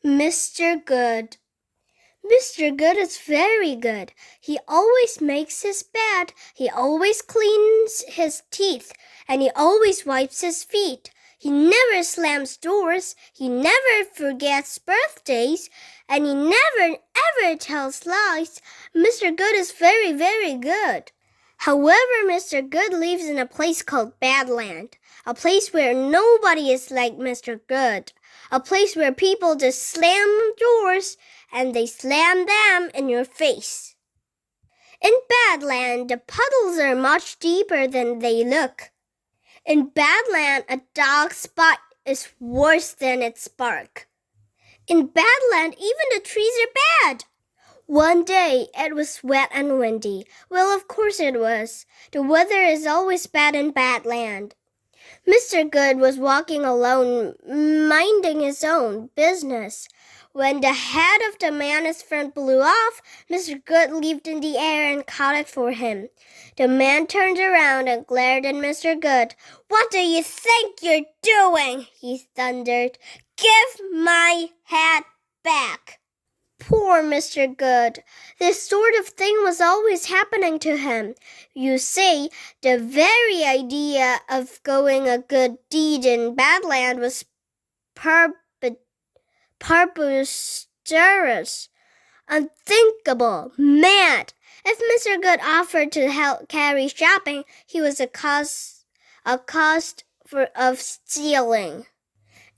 Mr. Good. Mr. Good is very good. He always makes his bed, he always cleans his teeth, and he always wipes his feet. He never slams doors, he never forgets birthdays, and he never ever tells lies. Mr. Good is very, very good. However, Mr. Good lives in a place called Badland, a place where nobody is like Mr. Good, a place where people just slam doors and they slam them in your face. In Badland, the puddles are much deeper than they look. In Badland, a dog's bite is worse than its bark. In Badland, even the trees are bad. One day, it was wet and windy. Well, of course it was. The weather is always bad in Badland. Mr. Good was walking alone, minding his own business. When the head of the man in front blew off, Mr. Good leaped in the air and caught it for him. The man turned around and glared at Mr. Good. "What do you think you're doing?" he thundered. "Give my hat back." Poor Mr. Good. This sort of thing was always happening to him. You see, the very idea of going a good deed in Badland was preposterous, unthinkable, mad. If Mr. Good offered to help carry shopping, he was accused of stealing.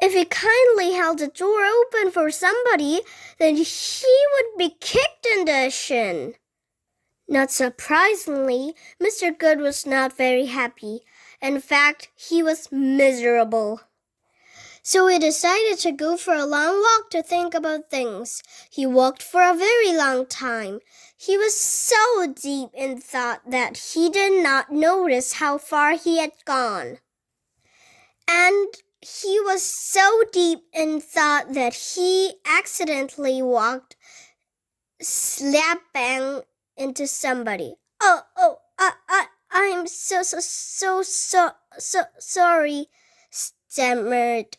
If he kindly held the door open for somebody, then he would be kicked in the shin. Not surprisingly, Mr. Good was not very happy. In fact, he was miserable. So he decided to go for a long walk to think about things. He walked for a very long time. He was so deep in thought that he did not notice how far he had gone. And he was so deep in thought that he accidentally walked slap bang into somebody. I'm so sorry, stammered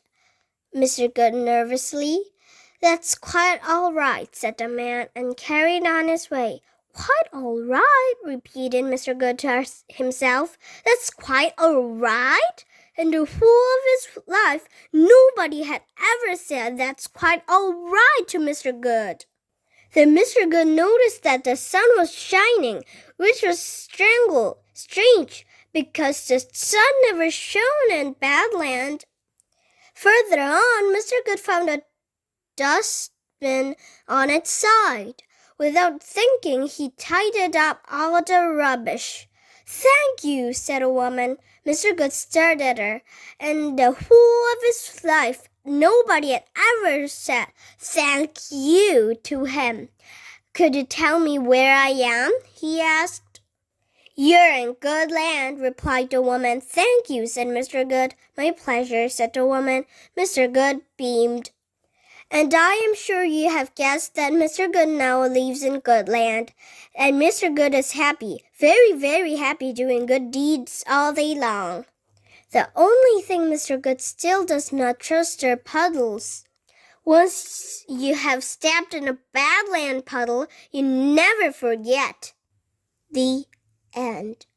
Mr. Good nervously. "That's quite all right," said the man, and carried on his way. "Quite all right," repeated Mr. Good to himself. "That's quite all right?" In the whole of his life, nobody had ever said "that's quite all right" to Mr. Good. Then Mr. Good noticed that the sun was shining, which was strange, because the sun never shone in Badland. Further on, Mr. Good found a dustbin on its side. Without thinking, he tidied up all the rubbish. "Thank you," said a woman. Mr. Good stared at her. In the whole of his life, nobody had ever said "thank you" to him. "Could you tell me where I am?" he asked. "You're in good land," replied the woman. "Thank you," said Mr. Good. "My pleasure," said the woman. Mr. Good beamed. And I am sure you have guessed that Mr. Good now lives in good land. And Mr. Good is happy, very, very happy, doing good deeds all day long. The only thing Mr. Good still does not trust are puddles. Once you have stepped in a Badland puddle, you never forget. The end.